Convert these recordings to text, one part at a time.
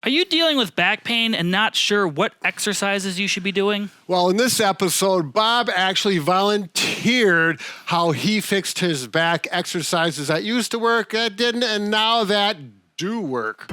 Are you dealing with back pain and not sure what exercises you should be doing? Well, in this episode, Bob actually volunteered how he fixed his back exercises that used to work, that didn't, and now that do work.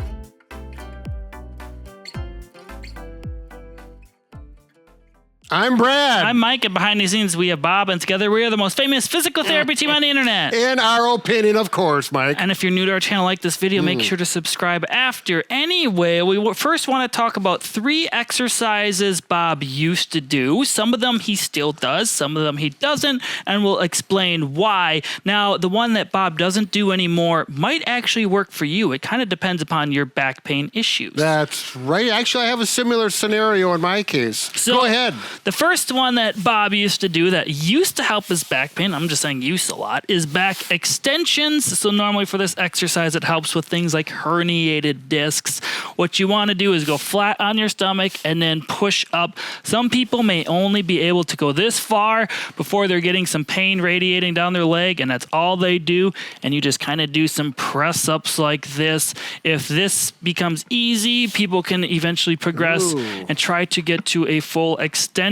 I'm Brad. I'm Mike, and behind the scenes we have Bob, and together we are the most famous physical therapy team on the internet. In our opinion, of course, Mike. And if you're new to our channel, like this video, make sure to subscribe after. Anyway, we first want to talk about 3 exercises Bob used to do. Some of them he still does, some of them he doesn't, and we'll explain why. Now, the one that Bob doesn't do anymore might actually work for you. It kind of depends upon your back pain issues. That's right. Actually, I have a similar scenario in my case. So, go ahead. The first one that Bob used to do that used to help his back pain, I'm just saying used a lot, is back extensions. So normally for this exercise, it helps with things like herniated discs. What you want to do is go flat on your stomach and then push up. Some people may only be able to go this far before they're getting some pain radiating down their leg, and that's all they do. And you just kind of do some press-ups like this. If this becomes easy, people can eventually progress and try to get to a full extension,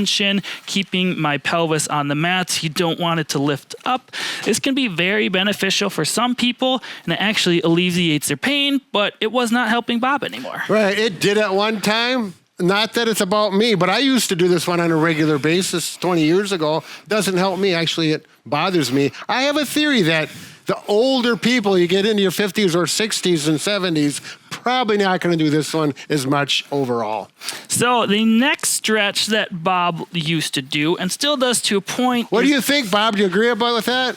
keeping my pelvis on the mats. You don't want it to lift up. This can be very beneficial for some people, and it actually alleviates their pain, but it was not helping Bob anymore. Right, it did at one time. Not that it's about me, but I used to do this one on a regular basis 20 years ago. Doesn't help me. Actually, it bothers me. I have a theory that the older people, you get into your 50s or 60s and 70s, probably not going to do this one as much overall. So the next stretch that Bob used to do, and still does to a point... What do you think, Bob? Do you agree with that?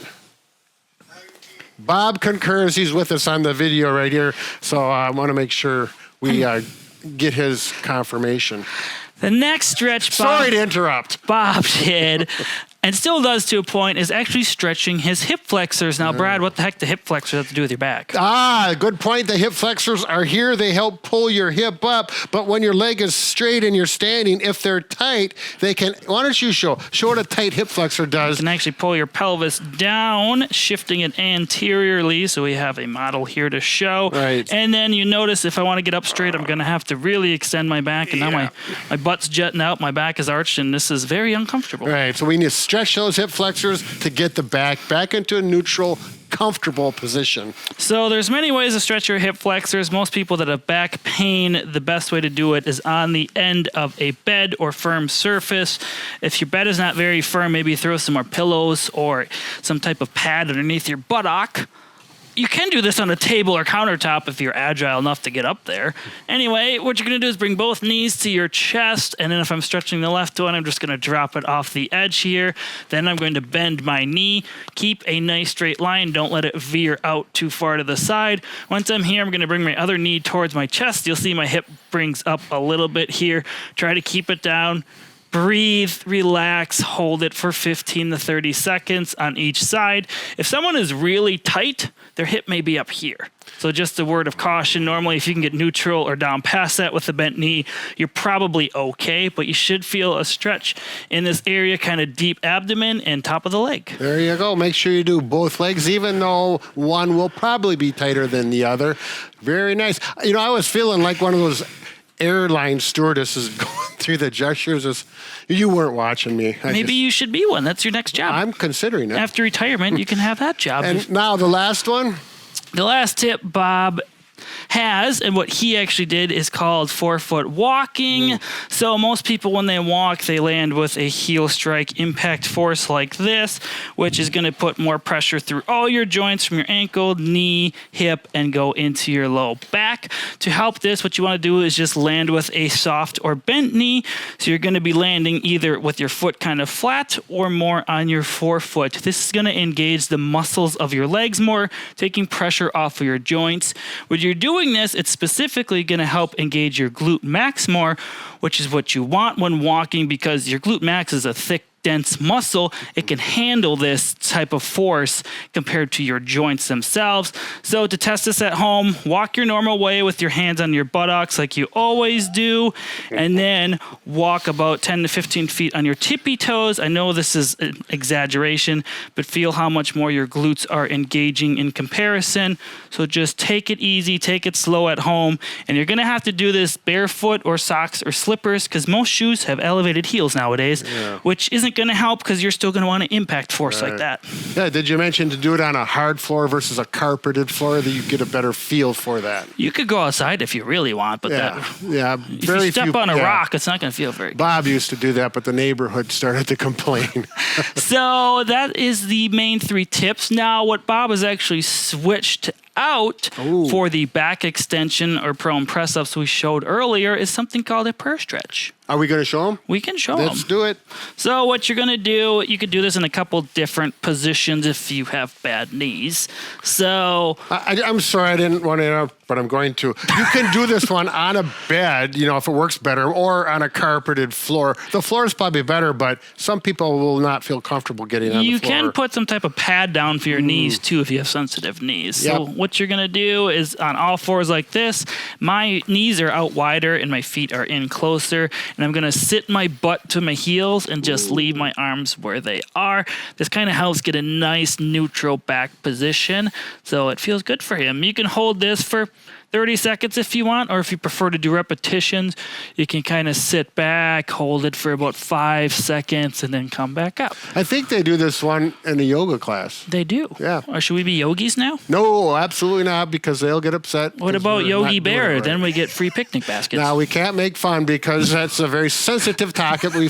Bob concurs. He's with us on the video right here, so I want to make sure we get his confirmation. The next stretch Sorry to interrupt. Bob did, and still does to a point, is actually stretching his hip flexors. Now, Brad, what the heck do hip flexors have to do with your back? Good point. The hip flexors are here. They help pull your hip up, but when your leg is straight and you're standing, if they're tight, they can... Why don't you show what a tight hip flexor does? You can actually pull your pelvis down, shifting it anteriorly, so we have a model here to show. Right. And then you notice if I want to get up straight, I'm going to have to really extend my back, and now my butt's jutting out, my back is arched, and this is very uncomfortable. Right, so we need to stretch those hip flexors to get the back into a neutral, comfortable position. So there's many ways to stretch your hip flexors. Most people that have back pain, the best way to do it is on the end of a bed or firm surface. If your bed is not very firm, maybe throw some more pillows or some type of pad underneath your buttock. You can do this on a table or countertop if you're agile enough to get up there. Anyway, what you're going to do is bring both knees to your chest, and then if I'm stretching the left one, I'm just going to drop it off the edge here. Then I'm going to bend my knee. Keep a nice straight line. Don't let it veer out too far to the side. Once I'm here, I'm going to bring my other knee towards my chest. You'll see my hip brings up a little bit here. Try to keep it down. Breathe, relax, hold it for 15 to 30 seconds on each side. If someone is really tight, their hip may be up here. So just a word of caution. Normally, if you can get neutral or down past that with the bent knee, you're probably okay, but you should feel a stretch in this area, kind of deep abdomen and top of the leg. There you go. Make sure you do both legs, even though one will probably be tighter than the other. Very nice. You know, I was feeling like one of those airline stewardesses going through the gestures. You weren't watching me. Maybe you should be one. That's your next job. I'm considering it. After retirement, you can have that job. And now the last one. The last tip Bob has, and what he actually did, is called forefoot walking. So most people, when they walk, they land with a heel strike impact force like this, which is going to put more pressure through all your joints from your ankle, knee, hip, and go into your low back. To help this, what you want to do is just land with a soft or bent knee. So you're going to be landing either with your foot kind of flat or more on your forefoot. This is going to engage the muscles of your legs more, taking pressure off of your joints. When you're doing this, it's specifically going to help engage your glute max more, which is what you want when walking, because your glute max is a thick dense muscle, it can handle this type of force compared to your joints themselves. So to test this at home, walk your normal way with your hands on your buttocks like you always do, and then walk about 10 to 15 feet on your tippy toes. I know this is an exaggeration, but feel how much more your glutes are engaging in comparison. So just take it easy, take it slow at home, and you're going to have to do this barefoot or socks or slippers because most shoes have elevated heels nowadays, which isn't going to help because you're still going to want to impact force like that. Yeah, did you mention to do it on a hard floor versus a carpeted floor that you get a better feel for that? You could go outside if you really want, but if you step on a rock, it's not going to feel very good. Bob used to do that, but the neighborhood started to complain. So that is the main 3 tips. Now, what Bob has actually switched out for the back extension or prone press-ups we showed earlier is something called a prayer stretch. Are we going to show them? We can show them. Let's do it. So what you're going to do, you could do this in a couple different positions if you have bad knees. So I'm sorry I didn't want to interrupt, but I'm going to. You can do this one on a bed, if it works better, or on a carpeted floor. The floor is probably better, but some people will not feel comfortable getting on the floor. You can put some type of pad down for your knees, too, if you have sensitive knees. So what you're going to do is on all fours like this, my knees are out wider and my feet are in closer. And I'm going to sit my butt to my heels and just leave my arms where they are. This kind of helps get a nice neutral back position. So it feels good for him. You can hold this for 30 seconds if you want, or if you prefer to do repetitions, you can kind of sit back, hold it for about 5 seconds, and then come back up. I think they do this one in a yoga class. They do? Yeah. Or should we be yogis now? No, absolutely not, because they'll get upset. What about Yogi Bear? Right. Then we get free picnic baskets. Now, we can't make fun because that's a very sensitive topic we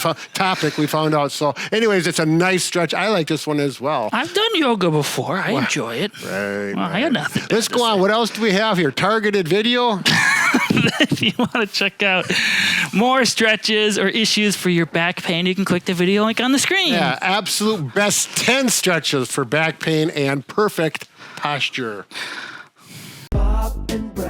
found out. So anyways, it's a nice stretch. I like this one as well. I've done yoga before. I enjoy it. Right. I got nothing. Let's go on. What else do we have here? Targeted video? If you want to check out more stretches or issues for your back pain, you can click the video link on the screen. Yeah, absolute best 10 stretches for back pain and perfect posture. Bob and Brad.